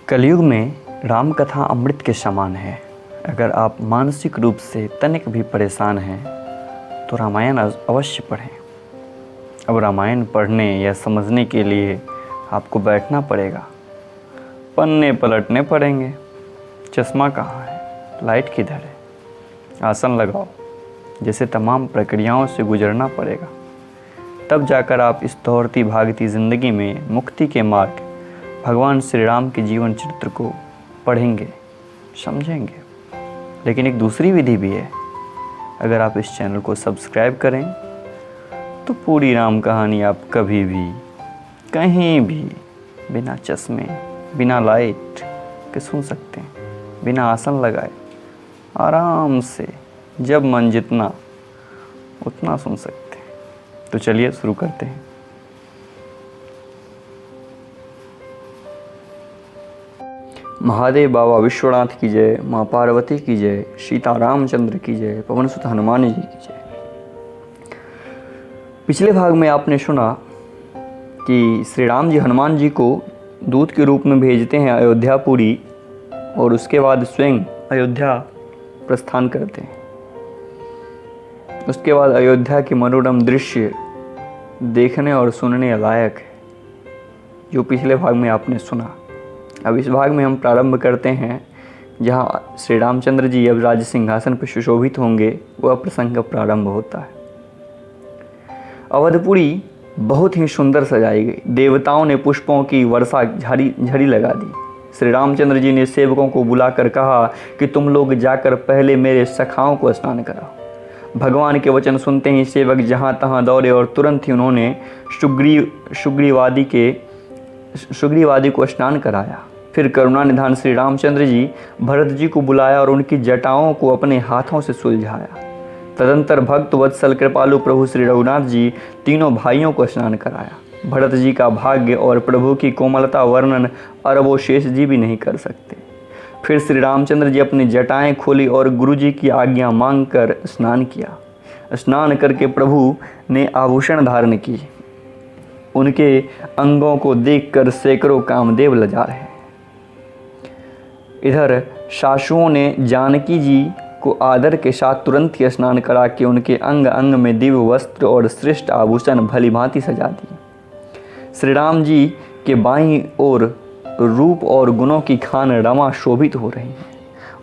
कलयुग में राम कथा अमृत के समान है। अगर आप मानसिक रूप से तनिक भी परेशान हैं तो रामायण अवश्य पढ़ें। अब रामायण पढ़ने या समझने के लिए आपको बैठना पड़ेगा, पन्ने पलटने पड़ेंगे। चश्मा कहाँ है, लाइट किधर है, आसन लगाओ, जैसे तमाम प्रक्रियाओं से गुजरना पड़ेगा। तब जाकर आप इस दौड़ती भागती ज़िंदगी में मुक्ति के मार्ग भगवान श्री राम के जीवन चरित्र को पढ़ेंगे, समझेंगे। लेकिन एक दूसरी विधि भी है। अगर आप इस चैनल को सब्सक्राइब करें तो पूरी राम कहानी आप कभी भी कहीं भी बिना चश्मे, बिना लाइट के सुन सकते हैं, बिना आसन लगाए आराम से, जब मन जितना उतना सुन सकते हैं। तो चलिए शुरू करते हैं। महादेव बाबा विश्वनाथ की जय, माँ पार्वती की जय, सीता रामचंद्र की जय, पवन सुत हनुमान जी की जय। पिछले भाग में आपने सुना कि श्री राम जी हनुमान जी को दूत के रूप में भेजते हैं अयोध्यापुरी और उसके बाद स्वयं अयोध्या प्रस्थान करते हैं। उसके बाद अयोध्या के मनोरम दृश्य देखने और सुनने लायक है, जो पिछले भाग में आपने सुना। अब इस भाग में हम प्रारंभ करते हैं जहाँ श्री रामचंद्र जी अब राज सिंहासन पर सुशोभित होंगे। वह प्रसंग प्रारंभ होता है। अवधपुरी बहुत ही सुंदर सजाई गई। देवताओं ने पुष्पों की वर्षा झड़ी लगा दी। श्री रामचंद्र जी ने सेवकों को बुलाकर कहा कि तुम लोग जाकर पहले मेरे सखाओं को स्नान कराओ। भगवान के वचन सुनते ही सेवक जहाँ तहाँ दौड़े और तुरंत ही उन्होंने सुग्रीवादी को स्नान कराया। फिर करुणा निधान श्री रामचंद्र जी भरत जी को बुलाया और उनकी जटाओं को अपने हाथों से सुलझाया। तदंतर भक्त वत्सल कृपालु प्रभु श्री रघुनाथ जी तीनों भाइयों को स्नान कराया। भरत जी का भाग्य और प्रभु की कोमलता वर्णन अरबों शेष जी भी नहीं कर सकते। फिर श्री रामचंद्र जी अपनी जटाएं खोली और गुरु जी की आज्ञा मांग कर स्नान किया। स्नान करके प्रभु ने आभूषण धारण की। उनके अंगों को देखकर सैकड़ों कामदेव लजा रहे। इधर सासुओं ने जानकी जी को आदर के साथ तुरंत ही स्नान करा के उनके अंग अंग में दिव्य वस्त्र और श्रेष्ठ आभूषण भली भांति सजा दिए। श्री राम जी के बाईं ओर रूप और गुणों की खान रमा शोभित हो रही हैं।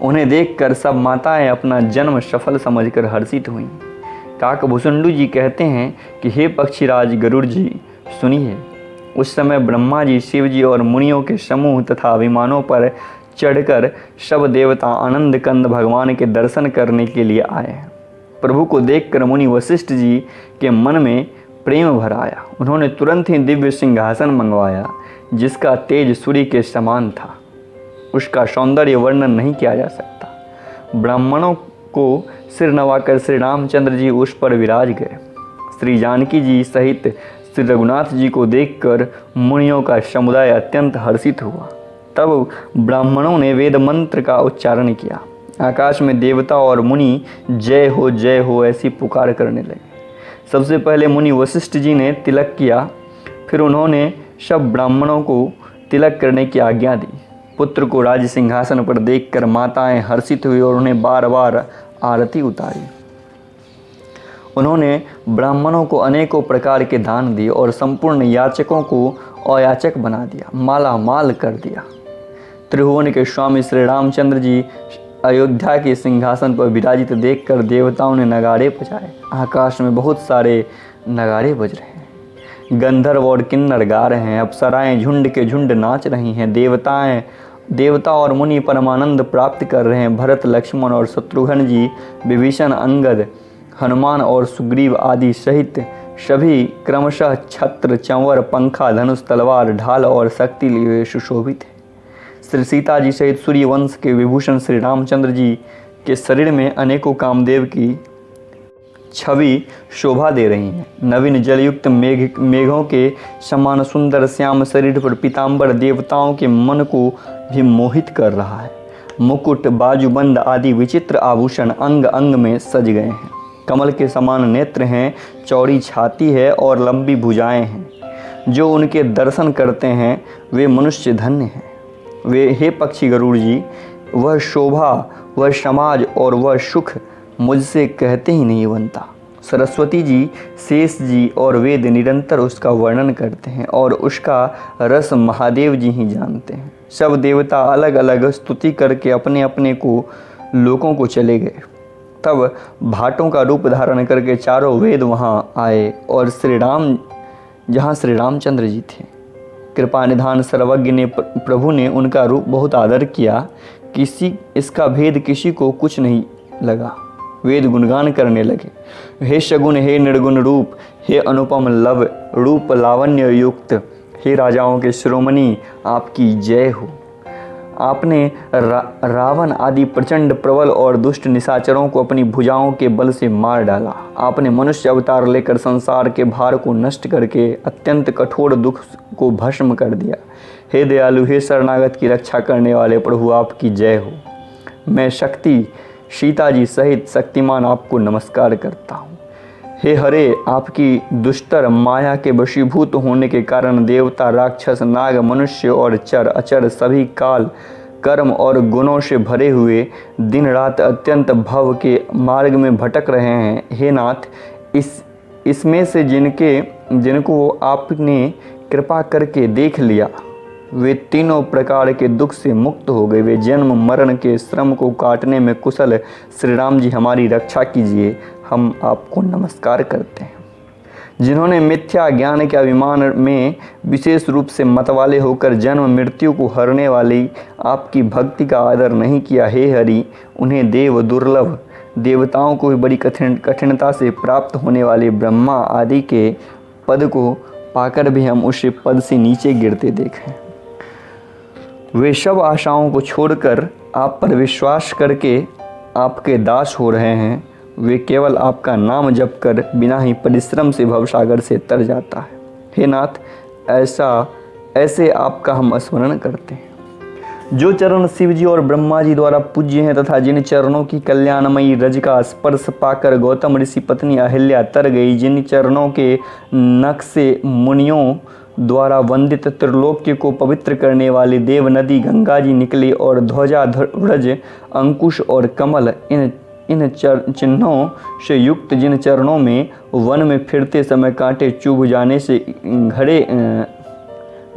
उन्हें देखकर सब माताएं अपना जन्म सफल समझकर हर्षित हुईं। काकभूषुंडु जी कहते हैं कि हे पक्षीराज गरुड़ जी सुनिए। उस समय ब्रह्मा जी, शिव जी और मुनियों के समूह तथा विमानों पर चढ़कर सब देवता आनंद कंद भगवान के दर्शन करने के लिए आए। प्रभु को देखकर मुनि वशिष्ठ जी के मन में प्रेम भर आया। उन्होंने तुरंत ही दिव्य सिंहासन मंगवाया जिसका तेज सूर्य के समान था। उसका सौंदर्य वर्णन नहीं किया जा सकता। ब्राह्मणों को सिर नवाकर श्री रामचंद्र जी उस पर विराज गए। श्री जानकी जी सहित श्री रघुनाथ जी को देखकर मुनियों का समुदाय अत्यंत हर्षित हुआ। तब ब्राह्मणों ने वेद मंत्र का उच्चारण किया। आकाश में देवता और मुनि जय हो ऐसी पुकार करने लगे। सबसे पहले मुनि वशिष्ठ जी ने तिलक किया। फिर उन्होंने सब ब्राह्मणों को तिलक करने की आज्ञा दी। पुत्र को राज सिंहासन पर देखकर माताएं हर्षित हुई और उन्हें बार बार आरती उतारी। उन्होंने ब्राह्मणों को अनेकों प्रकार के दान दिए और संपूर्ण याचकों को अयाचक बना दिया, माला माल कर दिया। त्रिभुवन के स्वामी श्री रामचंद्र जी अयोध्या के सिंहासन पर विराजित देखकर देवताओं ने नगाड़े बजाए। आकाश में बहुत सारे नगाड़े बज रहे हैं। गंधर्व और किन्नर गा रहे हैं। अप्सराएं झुंड के झुंड नाच रही हैं। देवता और मुनि परमानंद प्राप्त कर रहे हैं। भरत, लक्ष्मण और शत्रुघ्न जी, विभीषण, अंगद, हनुमान और सुग्रीव आदि सहित सभी क्रमशः छत्र, चंवर, पंखा, धनुष, तलवार, ढाल और शक्ति लिए सुशोभित है। श्री सीता जी सहित सूर्यवंश के विभूषण श्री रामचंद्र जी के शरीर में अनेकों कामदेव की छवि शोभा दे रही हैं। नवीन जलयुक्त मेघों के समान सुंदर श्याम शरीर पर पीताम्बर देवताओं के मन को भी मोहित कर रहा है। मुकुट, बाजूबंद आदि विचित्र आभूषण अंग अंग में सज गए हैं। कमल के समान नेत्र हैं, चौड़ी छाती है और लंबी भुजाएं हैं। जो उनके दर्शन करते हैं वे मनुष्य धन्य हैं। वे हे पक्षी गरुड़ जी, वह शोभा, वह समाज और वह सुख मुझसे कहते ही नहीं बनता। सरस्वती जी, शेष जी और वेद निरंतर उसका वर्णन करते हैं और उसका रस महादेव जी ही जानते हैं। सब देवता अलग अलग स्तुति करके अपने अपने को लोगों को चले गए। तब भाटों का रूप धारण करके चारों वेद वहाँ आए और जहाँ श्री रामचंद्र जी थे। कृपा निधान सर्वज्ञ ने प्रभु ने उनका रूप बहुत आदर किया। इसका भेद किसी को कुछ नहीं लगा। वेद गुणगान करने लगे। हे शगुन, हे निर्गुण रूप, हे अनुपम लव रूप लावण्य युक्त, हे राजाओं के शिरोमणि, आपकी जय हो। आपने रावण आदि प्रचंड प्रबल और दुष्ट निशाचरों को अपनी भुजाओं के बल से मार डाला। आपने मनुष्य अवतार लेकर संसार के भार को नष्ट करके अत्यंत कठोर दुख को भस्म कर दिया। हे दयालु, हे शरणागत की रक्षा करने वाले प्रभु, आपकी जय हो। मैं शक्ति सीता जी सहित शक्तिमान आपको नमस्कार करता हूँ। हे हरे, आपकी दुष्टर माया के वशीभूत होने के कारण देवता, राक्षस, नाग, मनुष्य और चर अचर सभी काल, कर्म और गुणों से भरे हुए दिन रात अत्यंत भव के मार्ग में भटक रहे हैं। हे नाथ, इसमें से जिनको आपने कृपा करके देख लिया, वे तीनों प्रकार के दुख से मुक्त हो गए। वे जन्म मरण के श्रम को काटने में कुशल श्री राम जी, हमारी रक्षा कीजिए। हम आपको नमस्कार करते हैं। जिन्होंने मिथ्या ज्ञान के अभिमान में विशेष रूप से मतवाले होकर जन्म मृत्यु को हरने वाली आपकी भक्ति का आदर नहीं किया, हे हरि, उन्हें देव दुर्लभ देवताओं को भी बड़ी कठिनता से प्राप्त होने वाले ब्रह्मा आदि के पद को पाकर भी हम उस पद से नीचे गिरते देखें। वे सब आशाओं को छोड़कर आप पर विश्वास करके आपके दास हो रहे हैं। वे केवल आपका नाम जप कर बिना ही परिश्रम से भवसागर से तर जाता है। हे नाथ, ऐसे आपका हम स्मरण करते हैं। जो चरण शिव जी और ब्रह्मा जी द्वारा पूज्य हैं तथा जिन चरणों की कल्याणमयी रज का स्पर्श पाकर गौतम ऋषि पत्नी अहिल्या तर गई, जिन चरणों के नख से मुनियों द्वारा वंदित त्रिलोक्य को पवित्र करने वाली देव नदी गंगा जी निकली और ध्वजा, ध्वज, अंकुश और कमल, इन चिन्हों से युक्त जिन चरणों में वन में फिरते समय कांटे चुभ जाने से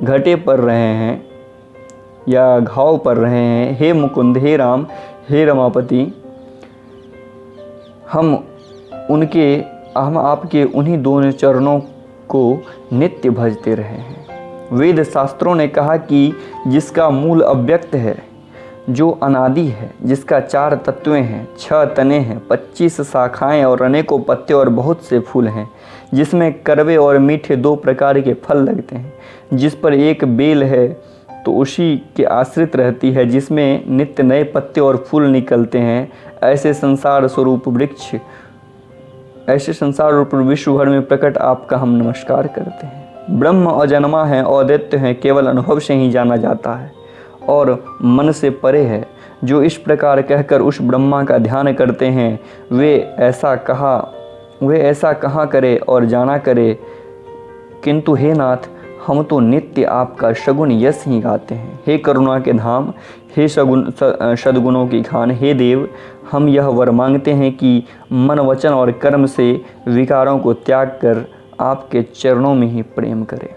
घटे पड़ रहे हैं या घाव पड़ रहे हैं, हे मुकुंद, हे राम, हे रमापति, हम आपके उन्हीं दोनों चरणों को नित्य भजते रहे हैं। वेद शास्त्रों ने कहा कि जिसका मूल अव्यक्त है, जो अनादि है, जिसका 4 तत्वें हैं, 6 तने हैं, 25 शाखाएं और अनेकों पत्ते और बहुत से फूल हैं, जिसमें कड़वे और मीठे 2 प्रकार के फल लगते हैं, जिस पर एक बेल है तो उसी के आश्रित रहती है, जिसमें नित्य नए पत्ते और फूल निकलते हैं, ऐसे संसार स्वरूप विश्व भर में प्रकट आपका हम नमस्कार करते हैं। ब्रह्म अजन्मा है, अद्वितीय है, केवल अनुभव से ही जाना जाता है और मन से परे है। जो इस प्रकार कहकर उस ब्रह्मा का ध्यान करते हैं, वे ऐसा कहाँ करे और जाना करे। किंतु हे नाथ, हम तो नित्य आपका सगुण यश ही गाते हैं। हे करुणा के धाम, हे सद्गुणों की खान, हे देव, हम यह वर मांगते हैं कि मन, वचन और कर्म से विकारों को त्याग कर आपके चरणों में ही प्रेम करें।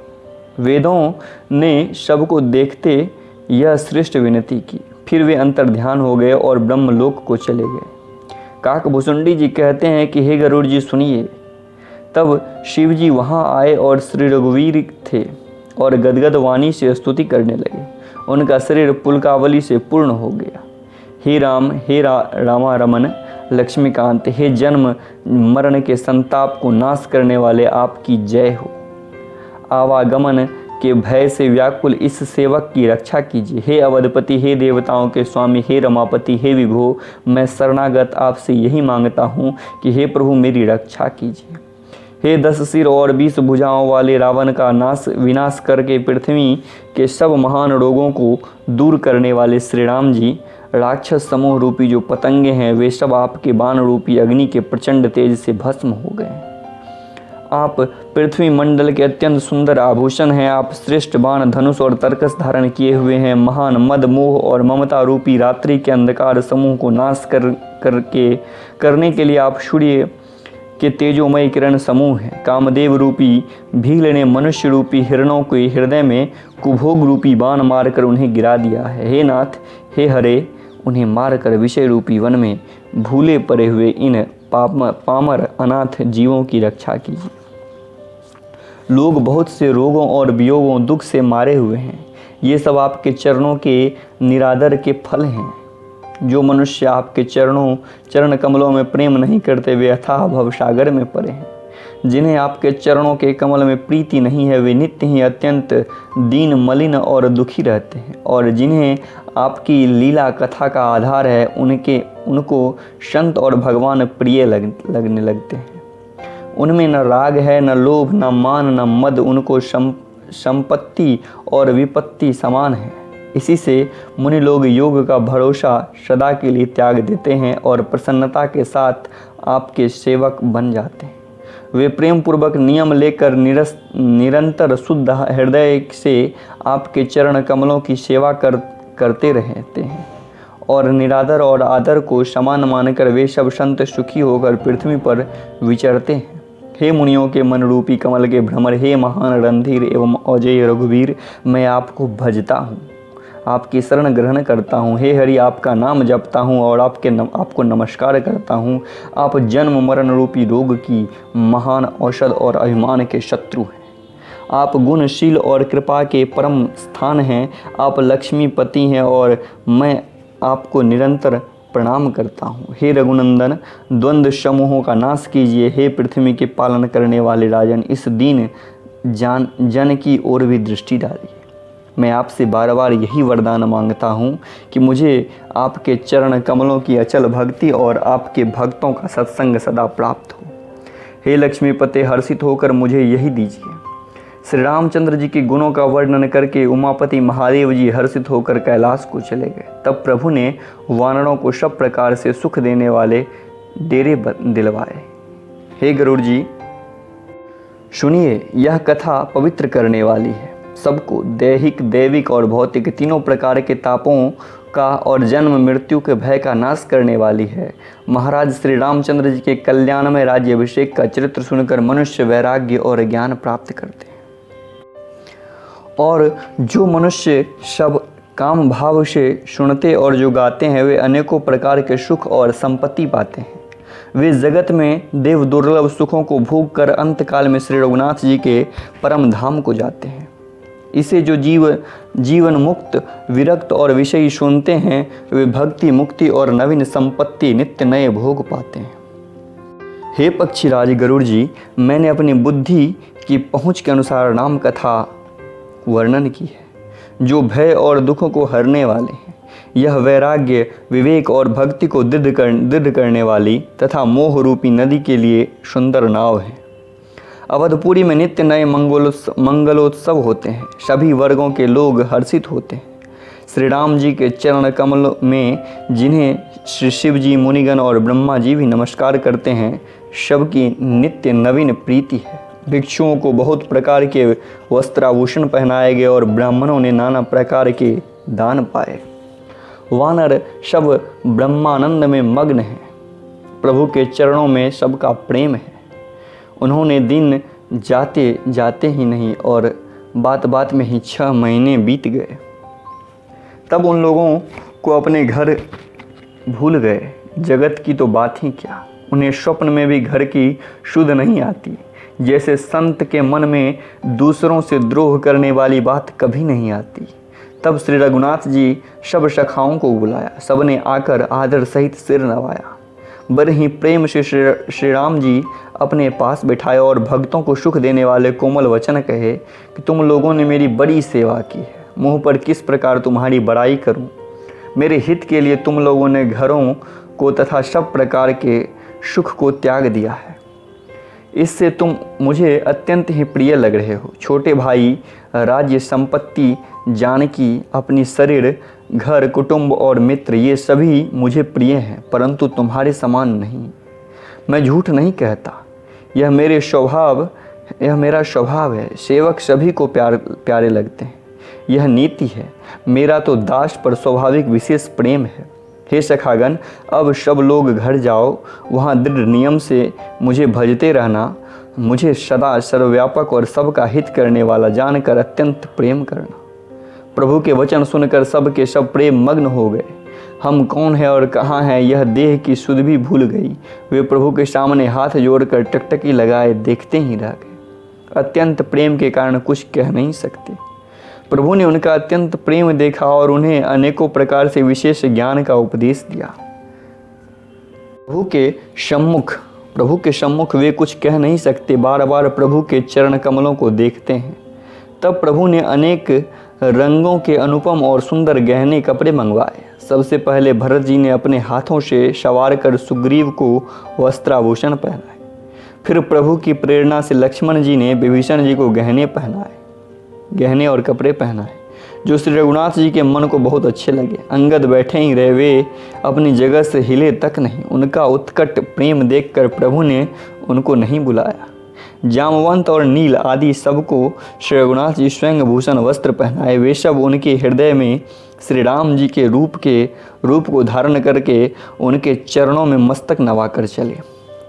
वेदों ने सबको देखते यह श्रेष्ठ विनती की। फिर वे अंतर्ध्यान हो गए और ब्रह्मलोक को चले गए। काकभुसुंडी जी कहते हैं कि हे गरुड़ जी सुनिए। तब शिव जी वहाँ आए और श्री रघुवीर थे और गदगद वाणी से स्तुति करने लगे। उनका शरीर पुलकावली से पूर्ण हो गया। हे राम, हे रामा रमन लक्ष्मीकांत, हे जन्म मरण के संताप को नाश करने वाले, आपकी जय हो। आवागमन के भय से व्याकुल इस सेवक की रक्षा कीजिए। हे अवधपति, हे देवताओं के स्वामी, हे रमापति, हे विभो, मैं शरणागत आपसे यही मांगता हूँ कि हे प्रभु मेरी रक्षा कीजिए। हे 10 सिर और 20 भुजाओं वाले रावण का विनाश करके पृथ्वी के सब महान रोगों को दूर करने वाले श्री राम जी, राक्षस समूह रूपी जो पतंगे हैं वे सब आपके बाण रूपी अग्नि के प्रचंड तेज से भस्म हो गए। आप पृथ्वी मंडल के अत्यंत सुंदर आभूषण हैं। आप श्रेष्ठ बाण, धनुष और तरकस धारण किए हुए हैं। महान मद, मोह और ममता रूपी रात्रि के अंधकार समूह को नाश करने के लिए आप सूर्य के तेजोमय किरण समूह हैं। कामदेव रूपी भील ने मनुष्य रूपी हिरणों के हृदय में कुभोग रूपी बाण मारकर उन्हें गिरा दिया है। हे नाथ, हे हरे, उन्हें मारकर विषय रूपी वन में भूले पड़े हुए इन पामर अनाथ जीवों की रक्षा कीजिए। लोग बहुत से रोगों और वियोगों, दुख से मारे हुए हैं। ये सब आपके चरणों के निरादर के फल हैं। जो मनुष्य आपके चरण कमलों में प्रेम नहीं करते, वे अथाह भवसागर में पड़े हैं। जिन्हें आपके चरणों के कमल में प्रीति नहीं है, वे नित्य ही अत्यंत दीन, मलिन और दुखी रहते हैं। और जिन्हें आपकी लीला कथा का आधार है, उनको संत और भगवान प्रिय लगने लगते हैं। उनमें न राग है, न लोभ, न मान, न मद। उनको संपत्ति और विपत्ति समान है। इसी से मुनि लोग योग का भरोसा सदा के लिए त्याग देते हैं और प्रसन्नता के साथ आपके सेवक बन जाते हैं। वे प्रेम पूर्वक नियम लेकर निरंतर शुद्ध हृदय से आपके चरण कमलों की सेवा करते रहते हैं। और निरादर और आदर को समान मानकर वे सब संत सुखी होकर पृथ्वी पर विचरते हैं। हे मुनियों के मन रूपी कमल के भ्रमर, हे महान रणधीर एवं अजय रघुवीर, मैं आपको भजता हूँ, आपकी शरण ग्रहण करता हूँ। हे हरि, आपका नाम जपता हूँ और आपको नमस्कार करता हूँ। आप जन्म मरण रूपी रोग की महान औषध और अभिमान के शत्रु हैं। आप गुणशील और कृपा के परम स्थान हैं। आप लक्ष्मीपति हैं और मैं आपको निरंतर प्रणाम करता हूँ। हे रघुनंदन, द्वंद्व समूहों का नाश कीजिए। हे पृथ्वी के पालन करने वाले राजन, इस दीन जन की ओर भी दृष्टि डालिए। मैं आपसे बार बार यही वरदान मांगता हूँ कि मुझे आपके चरण कमलों की अचल भक्ति और आपके भक्तों का सत्संग सदा प्राप्त हो। हे लक्ष्मीपते, हर्षित होकर मुझे यही दीजिए। श्री रामचंद्र जी के गुणों का वर्णन करके उमापति महादेव जी हर्षित होकर कैलाश को चले गए। तब प्रभु ने वानरों को सब प्रकार से सुख देने वाले डेरे दिलवाए। हे गरुड़ जी, सुनिए, यह कथा पवित्र करने वाली है। सबको दैहिक, दैविक और भौतिक तीनों प्रकार के तापों का और जन्म मृत्यु के भय का नाश करने वाली है। महाराज श्री रामचंद्र जी के कल्याणमय राज्याभिषेक का चरित्र सुनकर मनुष्य वैराग्य और ज्ञान प्राप्त करते हैं। और जो मनुष्य सब काम भाव से सुनते और जो गाते हैं, वे अनेकों प्रकार के सुख और संपत्ति पाते हैं। वे जगत में देव दुर्लभ सुखों को भोग कर अंतकाल में श्री रघुनाथ जी के परम धाम को जाते हैं। इसे जो जीवन मुक्त, विरक्त और विषयी सुनते हैं, वे भक्ति, मुक्ति और नवीन संपत्ति, नित्य नए भोग पाते हैं। हे पक्षीराज गरुड़ जी, मैंने अपनी बुद्धि की पहुँच के अनुसार राम कथा वर्णन की है, जो भय और दुखों को हरने वाले हैं। यह वैराग्य, विवेक और भक्ति को दृढ़ करने वाली तथा मोह रूपी नदी के लिए सुंदर नाव है। अवधपुरी में नित्य नए मंगलोत्सव होते हैं। सभी वर्गों के लोग हर्षित होते हैं। श्री राम जी के चरण कमल में जिन्हें श्री शिव जी, मुनिगण और ब्रह्मा जी भी नमस्कार करते हैं, सबकी नित्य नवीन प्रीति है। भिक्षुओं को बहुत प्रकार के वस्त्राभूषण पहनाए गए और ब्राह्मणों ने नाना प्रकार के दान पाए। वानर सब ब्रह्मानंद में मग्न हैं। प्रभु के चरणों में सबका प्रेम है। उन्होंने दिन जाते जाते ही नहीं और बात बात में ही 6 महीने बीत गए। तब उन लोगों को अपने घर भूल गए। जगत की तो बात ही क्या, उन्हें स्वप्न में भी घर की सुध नहीं आती। जैसे संत के मन में दूसरों से द्रोह करने वाली बात कभी नहीं आती। तब श्री रघुनाथ जी सब सखाओं को बुलाया। सबने आकर आदर सहित सिर नवाया। बड़े ही प्रेम से श्री राम जी अपने पास बिठाए और भक्तों को सुख देने वाले कोमल वचन कहे कि तुम लोगों ने मेरी बड़ी सेवा की है। मुँह पर किस प्रकार तुम्हारी बड़ाई करूं। मेरे हित के लिए तुम लोगों ने घरों को तथा सब प्रकार के सुख को त्याग दिया है। इससे तुम मुझे अत्यंत ही प्रिय लग रहे हो। छोटे भाई, राज्य, संपत्ति, जानकी, अपनी शरीर, घर, कुटुंब और मित्र, ये सभी मुझे प्रिय हैं, परंतु तुम्हारे समान नहीं। मैं झूठ नहीं कहता। यह मेरे स्वभाव यह मेरा स्वभाव है। सेवक सभी को प्यारे लगते हैं, यह नीति है। मेरा तो दास पर स्वाभाविक विशेष प्रेम है। हे सखागण, अब सब लोग घर जाओ, वहाँ दृढ़ नियम से मुझे भजते रहना। मुझे सदा सर्वव्यापक और सबका हित करने वाला जानकर अत्यंत प्रेम करना। प्रभु के वचन सुनकर सब के सब प्रेम मग्न हो गए। हम कौन है और कहाँ हैं, यह देह की सुध भी भूल गई। वे प्रभु के सामने हाथ जोड़कर टकटकी लगाए देखते ही रह गए। अत्यंत प्रेम के कारण कुछ कह नहीं सकते। प्रभु ने उनका अत्यंत प्रेम देखा और उन्हें अनेकों प्रकार से विशेष ज्ञान का उपदेश दिया। प्रभु के सम्मुख वे कुछ कह नहीं सकते, बार बार प्रभु के चरण कमलों को देखते हैं। तब प्रभु ने अनेक रंगों के अनुपम और सुंदर गहने कपड़े मंगवाए। सबसे पहले भरत जी ने अपने हाथों से सवार कर सुग्रीव को वस्त्राभूषण पहनाए। फिर प्रभु की प्रेरणा से लक्ष्मण जी ने विभीषण जी को गहने और कपड़े पहनाए, जो श्री रघुनाथ जी के मन को बहुत अच्छे लगे। अंगद बैठे ही रहे, वे अपनी जगह से हिले तक नहीं। उनका उत्कट प्रेम देखकर प्रभु ने उनको नहीं बुलाया। जामवंत और नील आदि सबको श्री रघुनाथ जी स्वयं भूषण वस्त्र पहनाए। वे सब उनके हृदय में श्री राम जी के रूप को धारण करके उनके चरणों में मस्तक नवाकर चले।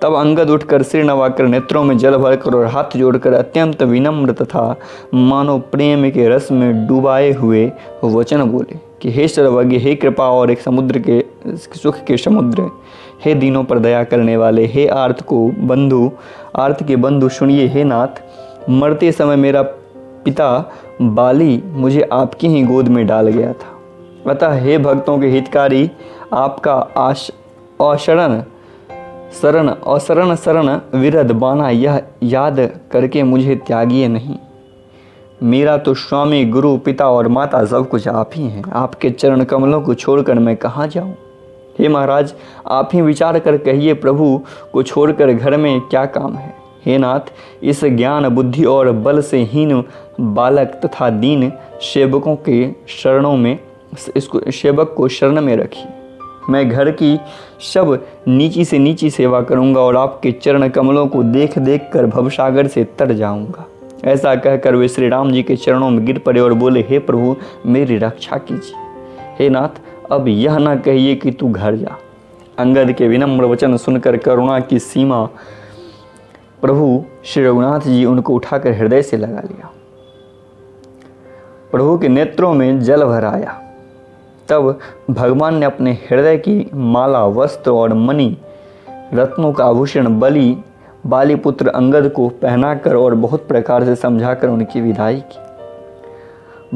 तब अंगद उठकर सिर नवाकर, नेत्रों में जल भरकर और हाथ जोड़कर अत्यंत विनम्र तथा मानो प्रेम के रस में डुबाए हुए वचन बोले कि हे सर्वज्ञ, हे कृपा और एक समुद्र के सुख के समुद्र, हे दीनों पर दया करने वाले, हे आर्त के बंधु सुनिए। हे नाथ, मरते समय मेरा पिता बाली मुझे आपकी ही गोद में डाल गया था। अतः हे भक्तों के हितकारी, आपका शरण विरध बाना यह याद करके मुझे त्यागिए नहीं। मेरा तो स्वामी, गुरु, पिता और माता सब कुछ आप ही हैं। आपके चरण कमलों को छोड़कर मैं कहाँ जाऊँ? हे महाराज, आप ही विचार कर कहिए, प्रभु को छोड़कर घर में क्या काम है? हे नाथ, इस ज्ञान, बुद्धि और बल से हीन बालक तथा दीन सेवक को शरण में रखिए। मैं घर की सब नीची से नीची सेवा करूंगा और आपके चरण कमलों को देख देख कर भवसागर से तर जाऊंगा। ऐसा कहकर वे श्री राम जी के चरणों में गिर पड़े और बोले, हे प्रभु, मेरी रक्षा कीजिए। हे नाथ, अब यह न कहिए कि तू घर जा। अंगद के विनम्र वचन सुनकर करुणा की सीमा प्रभु श्री रघुनाथ जी उनको उठाकर हृदय से लगा लिया। प्रभु के नेत्रों में जल भर आया। तब भगवान ने अपने हृदय की माला, वस्त्र और मणि रत्नों का आभूषण बाली पुत्र अंगद को पहनाकर और बहुत प्रकार से समझाकर उनकी विदाई की।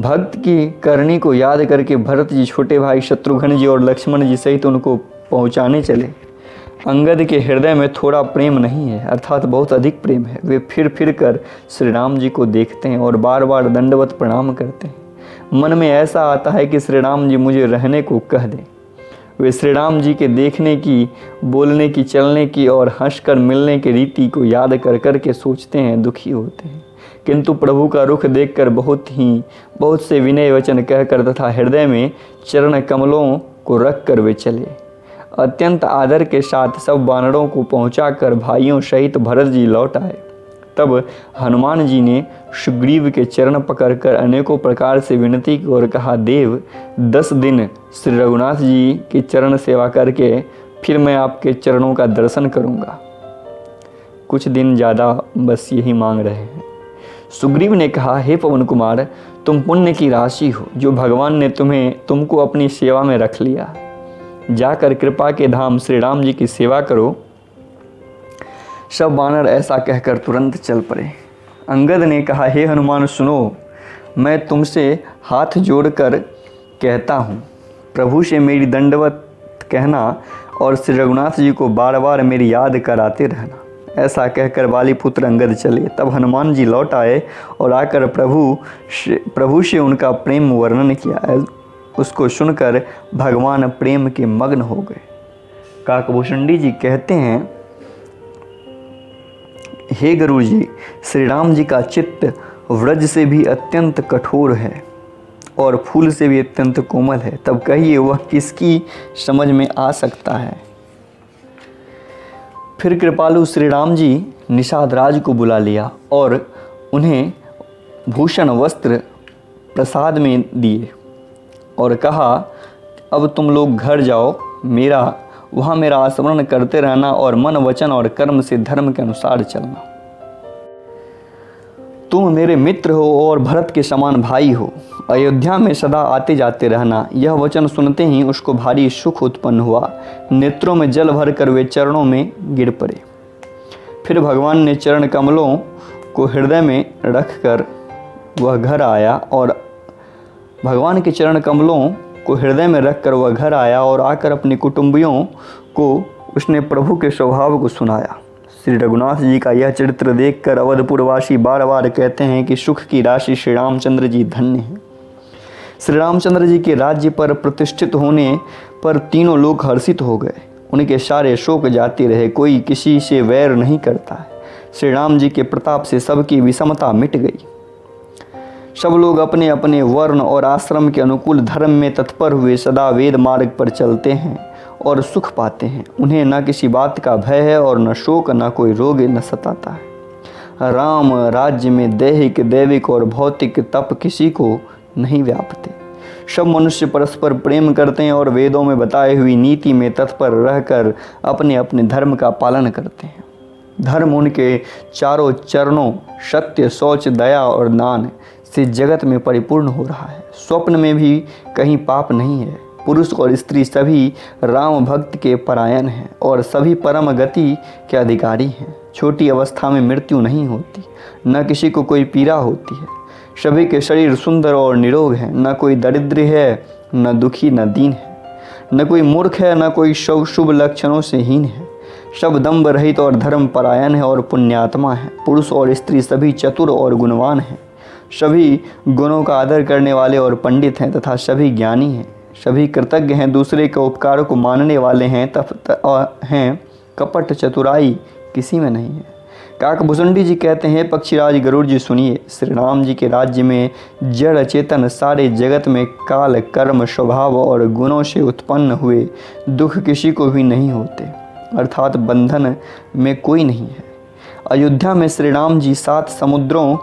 भक्त की करनी को याद करके भरत जी, छोटे भाई शत्रुघ्न जी और लक्ष्मण जी सहित उनको पहुंचाने चले। अंगद के हृदय में थोड़ा प्रेम नहीं है, अर्थात बहुत अधिक प्रेम है। वे फिर कर श्री राम जी को देखते हैं और बार बार दंडवत प्रणाम करते हैं। मन में ऐसा आता है कि श्री राम जी मुझे रहने को कह दें। वे श्री राम जी के देखने की, बोलने की, चलने की और हंसकर मिलने की रीति को याद कर के सोचते हैं, दुखी होते हैं। किंतु प्रभु का रुख देखकर बहुत से विनय वचन कहकर तथा हृदय में चरण कमलों को रख कर वे चले। अत्यंत आदर के साथ सब वानरों को पहुंचाकर भाइयों सहित भरत जी लौट आए। तब हनुमान जी ने सुग्रीव के चरण पकड़कर अनेकों प्रकार से विनती की और कहा, देव, 10 दिन श्री रघुनाथ जी की चरण सेवा करके फिर मैं आपके चरणों का दर्शन करूंगा। कुछ दिन ज़्यादा बस यही मांग रहे हैं। सुग्रीव ने कहा, हे पवन कुमार, तुम पुण्य की राशि हो, जो भगवान ने तुमको अपनी सेवा में रख लिया। जाकर कृपा के धाम श्री राम जी की सेवा करो। सब वानर ऐसा कहकर तुरंत चल पड़े। अंगद ने कहा, हे हनुमान सुनो, मैं तुमसे हाथ जोड़कर कहता हूँ, प्रभु से मेरी दंडवत कहना और श्री रघुनाथ जी को बार बार मेरी याद कराते रहना। ऐसा कहकर बालीपुत्र अंगद चले। तब हनुमान जी लौट आए और आकर प्रभु से उनका प्रेम वर्णन किया। उसको सुनकर भगवान प्रेम के मग्न हो गए। काकभूषणी जी कहते हैं, हे गुरु जी, श्री राम जी का चित्त व्रज से भी अत्यंत कठोर है और फूल से भी अत्यंत कोमल है। तब कहिए वह किसकी समझ में आ सकता है? फिर कृपालु श्री राम जी निषाद राज को बुला लिया और उन्हें भूषण वस्त्र प्रसाद में दिए और कहा, अब तुम लोग घर जाओ, वहाँ मेरा स्मरण करते रहना और मन वचन और कर्म से धर्म के अनुसार चलना। तुम मेरे मित्र हो और भरत के समान भाई हो। अयोध्या में सदा आते जाते रहना। यह वचन सुनते ही उसको भारी सुख उत्पन्न हुआ। नेत्रों में जल भरकर वे चरणों में गिर पड़े। फिर भगवान ने चरण कमलों को हृदय में रखकर वह घर आया और आकर अपने कुटुंबियों को उसने प्रभु के स्वभाव को सुनाया। श्री रघुनाथ जी का यह चरित्र देखकर अवधपुरवासी बार बार कहते हैं कि सुख की राशि श्री रामचंद्र जी धन्य हैं। श्री रामचंद्र जी के राज्य पर प्रतिष्ठित होने पर तीनों लोग हर्षित हो गए। उनके सारे शोक जाते रहे, कोई किसी से वैर नहीं करता है। श्री राम जी के प्रताप से सबकी विषमता मिट गई। सब लोग अपने अपने वर्ण और आश्रम के अनुकूल धर्म में तत्पर हुए सदा वेद मार्ग पर चलते हैं और सुख पाते हैं। उन्हें न किसी बात का भय है और न शोक, न कोई रोग न सताता है। राम राज्य में दैहिक, दैविक और भौतिक तप किसी को नहीं व्यापते। सब मनुष्य परस्पर प्रेम करते हैं और वेदों में बताई हुई नीति में तत्पर रहकर अपने अपने धर्म का पालन करते हैं। धर्म उनके चारों चरणों सत्य, शौच, दया और दान से जगत में परिपूर्ण हो रहा है। स्वप्न में भी कहीं पाप नहीं है। पुरुष और स्त्री सभी राम भक्त के परायण हैं और सभी परम गति के अधिकारी हैं। छोटी अवस्था में मृत्यु नहीं होती, न किसी को कोई पीड़ा होती है। सभी के शरीर सुंदर और निरोग हैं। न कोई दरिद्र है, न दुखी, न दीन है। न कोई मूर्ख है, न कोई शुभ लक्षणों से हीन है। सब दम्भ रहित और धर्म परायण है और पुण्यात्मा है। पुरुष और स्त्री सभी चतुर और गुणवान हैं। सभी गुणों का आदर करने वाले और पंडित हैं तथा सभी ज्ञानी हैं। सभी कृतज्ञ हैं, दूसरे के उपकार को मानने वाले हैं कपट चतुराई किसी में नहीं है। काकभूषुंडी जी कहते हैं, पक्षीराज गरुड़ जी सुनिए, श्री राम जी के राज्य में जड़ चेतन सारे जगत में काल, कर्म, स्वभाव और गुणों से उत्पन्न हुए दुख किसी को भी नहीं होते, अर्थात बंधन में कोई नहीं है। अयोध्या में श्री राम जी 7 समुद्रों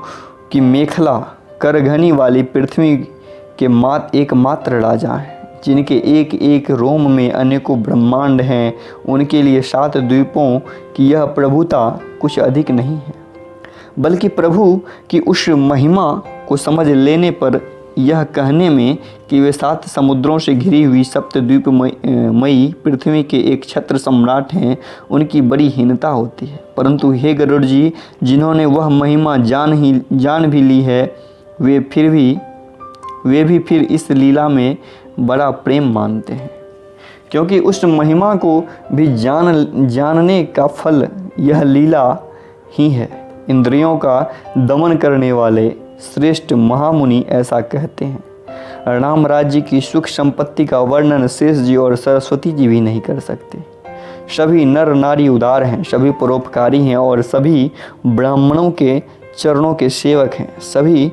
की मेखला करघनी वाली पृथ्वी के एकमात्र राजा हैं, जिनके एक एक रोम में अनेकों ब्रह्मांड हैं। उनके लिए 7 द्वीपों की यह प्रभुता कुछ अधिक नहीं है, बल्कि प्रभु की उस महिमा को समझ लेने पर यह कहने में कि वे 7 समुद्रों से घिरी हुई सप्तद्वीपमयी पृथ्वी के एक छत्र सम्राट हैं, उनकी बड़ी हीनता होती है। परंतु हे गरुड़ जी, जिन्होंने वह महिमा जान भी ली है, वे भी फिर इस लीला में बड़ा प्रेम मानते हैं, क्योंकि उस महिमा को भी जानने का फल यह लीला ही है। इंद्रियों का दमन करने वाले श्रेष्ठ महामुनि ऐसा कहते हैं। राम राज्य की सुख संपत्ति का वर्णन शेष जी और सरस्वती जी भी नहीं कर सकते। सभी नर नारी उदार हैं, सभी परोपकारी हैं और सभी ब्राह्मणों के चरणों के सेवक हैं। सभी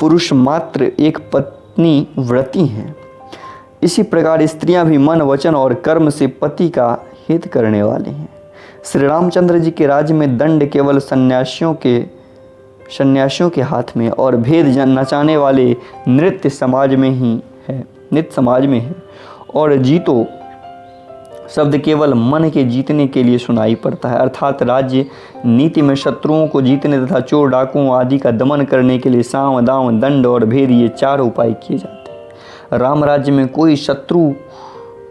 पुरुष मात्र एक पत्नी व्रती हैं। इसी प्रकार स्त्रियां भी मन, वचन और कर्म से पति का हित करने वाली हैं। श्री रामचंद्र जी के राज्य में दंड केवल सन्यासियों के हाथ में और भेद नचाने वाले नृत्य समाज में है और जीतो शब्द केवल मन के जीतने के लिए सुनाई पड़ता है, अर्थात राज्य नीति में शत्रुओं को जीतने तथा चोर डाकुओं आदि का दमन करने के लिए साम, दाम, दंड और भेद, ये 4 उपाय किए जाते हैं। राम राज्य में कोई शत्रु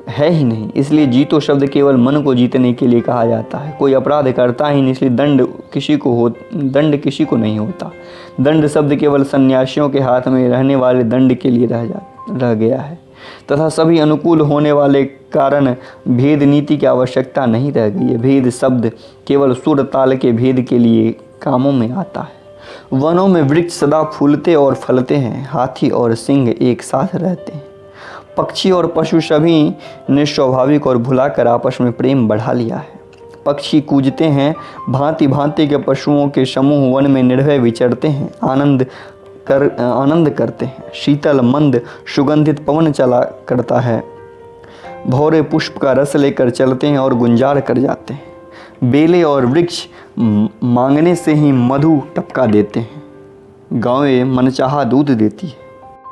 है ही नहीं, इसलिए जीतो शब्द केवल मन को जीतने के लिए कहा जाता है। कोई अपराध करता ही नहीं, इसलिए दंड किसी को नहीं होता। दंड शब्द केवल सन्यासियों के हाथ में रहने वाले दंड के लिए रह गया है तथा सभी अनुकूल होने वाले कारण भेद नीति की आवश्यकता नहीं रह गई है। भेद शब्द केवल सुर ताल के भेद के लिए कामों में आता है। वनों में वृक्ष सदा फूलते और फलते हैं, हाथी और सिंह एक साथ रहते हैं। पक्षी और पशु सभी ने स्वाभाविक और भुलाकर आपस में प्रेम बढ़ा लिया है। पक्षी कूजते हैं, भांति भांति के पशुओं के समूह वन में निर्भय विचरते हैं, आनंद करते हैं। शीतल मंद सुगंधित पवन चला करता है, भौरे पुष्प का रस लेकर चलते हैं और गुंजार कर जाते हैं। बेले और वृक्ष मांगने से ही मधु टपका देते हैं, गायें मनचाहा दूध देती है,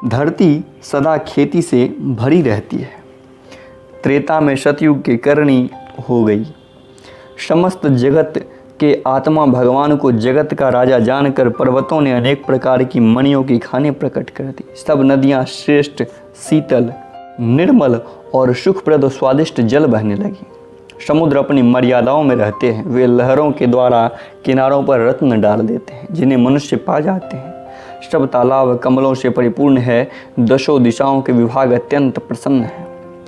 धरती सदा खेती से भरी रहती है। त्रेता में सतयुग के करणी हो गई। समस्त जगत के आत्मा भगवान को जगत का राजा जानकर पर्वतों ने अनेक प्रकार की मणियों की खानें प्रकट कर दी। सब नदियाँ श्रेष्ठ, शीतल, निर्मल और सुखप्रद और स्वादिष्ट जल बहने लगी। समुद्र अपनी मर्यादाओं में रहते हैं, वे लहरों के द्वारा किनारों पर रत्न डाल देते हैं जिन्हें मनुष्य पा जाते हैं। सब तालाब कमलों से परिपूर्ण है, दशों दिशाओं के विभाग अत्यंत प्रसन्न है।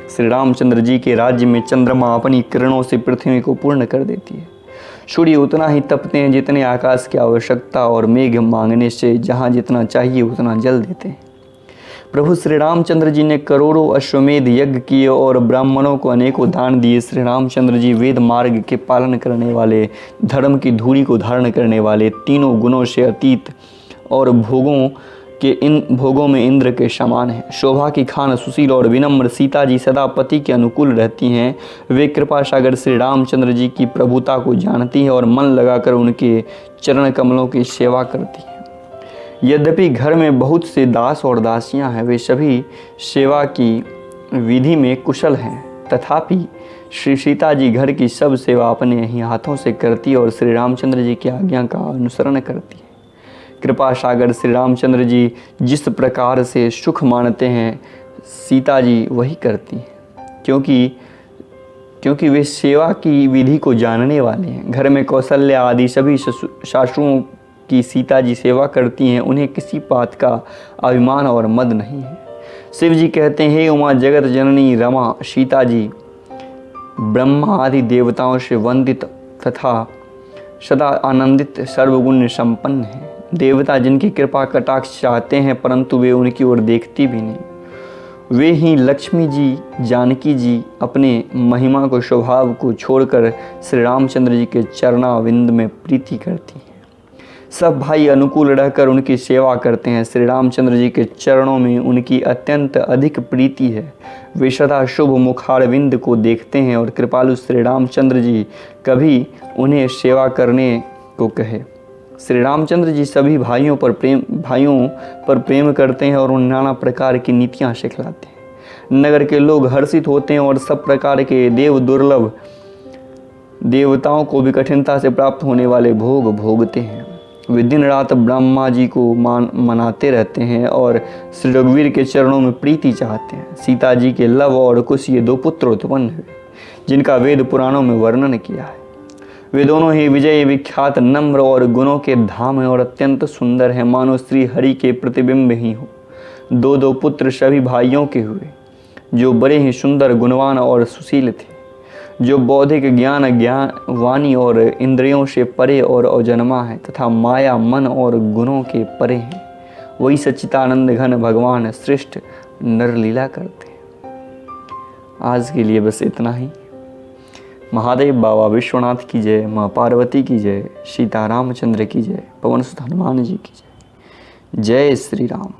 श्री रामचंद्र जी के राज्य में चंद्रमा अपनी किरणों से पृथ्वी को पूर्ण कर देती है। सूर्य उतना ही तपते हैं जितने आकाश की आवश्यकता, और मेघ मांगने से जहाँ जितना चाहिए उतना जल देते हैं। प्रभु श्री रामचंद्र जी ने करोड़ों अश्वमेध यज्ञ किए और ब्राह्मणों को अनेकों दान दिए। श्री रामचंद्र जी वेद मार्ग के पालन करने वाले, धर्म की धूरी को धारण करने वाले, तीनों गुणों से अतीत और भोगों में इंद्र के समान है। शोभा की खान, सुशील और विनम्र सीता जी सदा पति के अनुकूल रहती हैं। वे कृपा सागर श्री रामचंद्र जी की प्रभुता को जानती हैं और मन लगाकर उनके चरण कमलों की सेवा करती हैं। यद्यपि घर में बहुत से दास और दासियां हैं, वे सभी सेवा की विधि में कुशल हैं, तथापि श्री सीता जी घर की सब सेवा अपने ही हाथों से करती और श्री रामचंद्र जी की आज्ञा का अनुसरण करती है। कृपा सागर श्री रामचंद्र जी जिस प्रकार से सुख मानते हैं, सीता जी वही करती हैं, क्योंकि वे सेवा की विधि को जानने वाले हैं। घर में कौशल्या आदि सभी सासुओं की सीता जी सेवा करती हैं, उन्हें किसी बात का अभिमान और मद नहीं है। शिव जी कहते हैं, हे उमा जगत जननी रमा, सीता जी ब्रह्मा आदि देवताओं से वंदित तथा सदा आनंदित सर्वगुण संपन्न है। देवता जिनकी कृपा कटाक्ष चाहते हैं परंतु वे उनकी ओर देखती भी नहीं। वे ही लक्ष्मी जी, जानकी जी अपने महिमा को, स्वभाव को छोड़कर श्री रामचंद्र जी के चरणाविंद में प्रीति करती हैं। सब भाई अनुकूल रहकर उनकी सेवा करते हैं। श्री रामचंद्र जी के चरणों में उनकी अत्यंत अधिक प्रीति है। वे सदा शुभ मुखारविंद को देखते हैं और कृपालु श्री रामचंद्र जी कभी उन्हें सेवा करने को कहे। श्री रामचंद्र जी सभी भाइयों पर प्रेम करते हैं और उन नाना प्रकार की नीतियाँ सिखलाते हैं। नगर के लोग हर्षित होते हैं और सब प्रकार के दुर्लभ देवताओं को भी कठिनता से प्राप्त होने वाले भोग भोगते हैं। वे दिन रात ब्रह्मा जी को मनाते रहते हैं और श्री रघुवीर के चरणों में प्रीति चाहते हैं। सीता जी के लव और कुश ये 2 पुत्र उत्पन्न हुए जिनका वेद पुराणों में वर्णन किया है। वे दोनों ही विजय विख्यात, नम्र और गुणों के धाम हैं और अत्यंत सुंदर हैं, मानो श्री हरि के प्रतिबिंब ही हो। 2 पुत्र सभी भाइयों के हुए जो बड़े ही सुंदर, गुणवान और सुशील थे, जो बौद्धिक ज्ञान वाणी और इंद्रियों से परे और अजन्मा है तथा माया, मन और गुणों के परे हैं। वही सच्चिदानंद घन भगवान श्रेष्ठ नरलीला करते हैं। आज के लिए बस इतना ही। महादेव बाबा विश्वनाथ की जय, माँ पार्वती की जय, सीता रामचंद्र की जय, पवन सुत हनुमान जी की जय। जय श्री राम।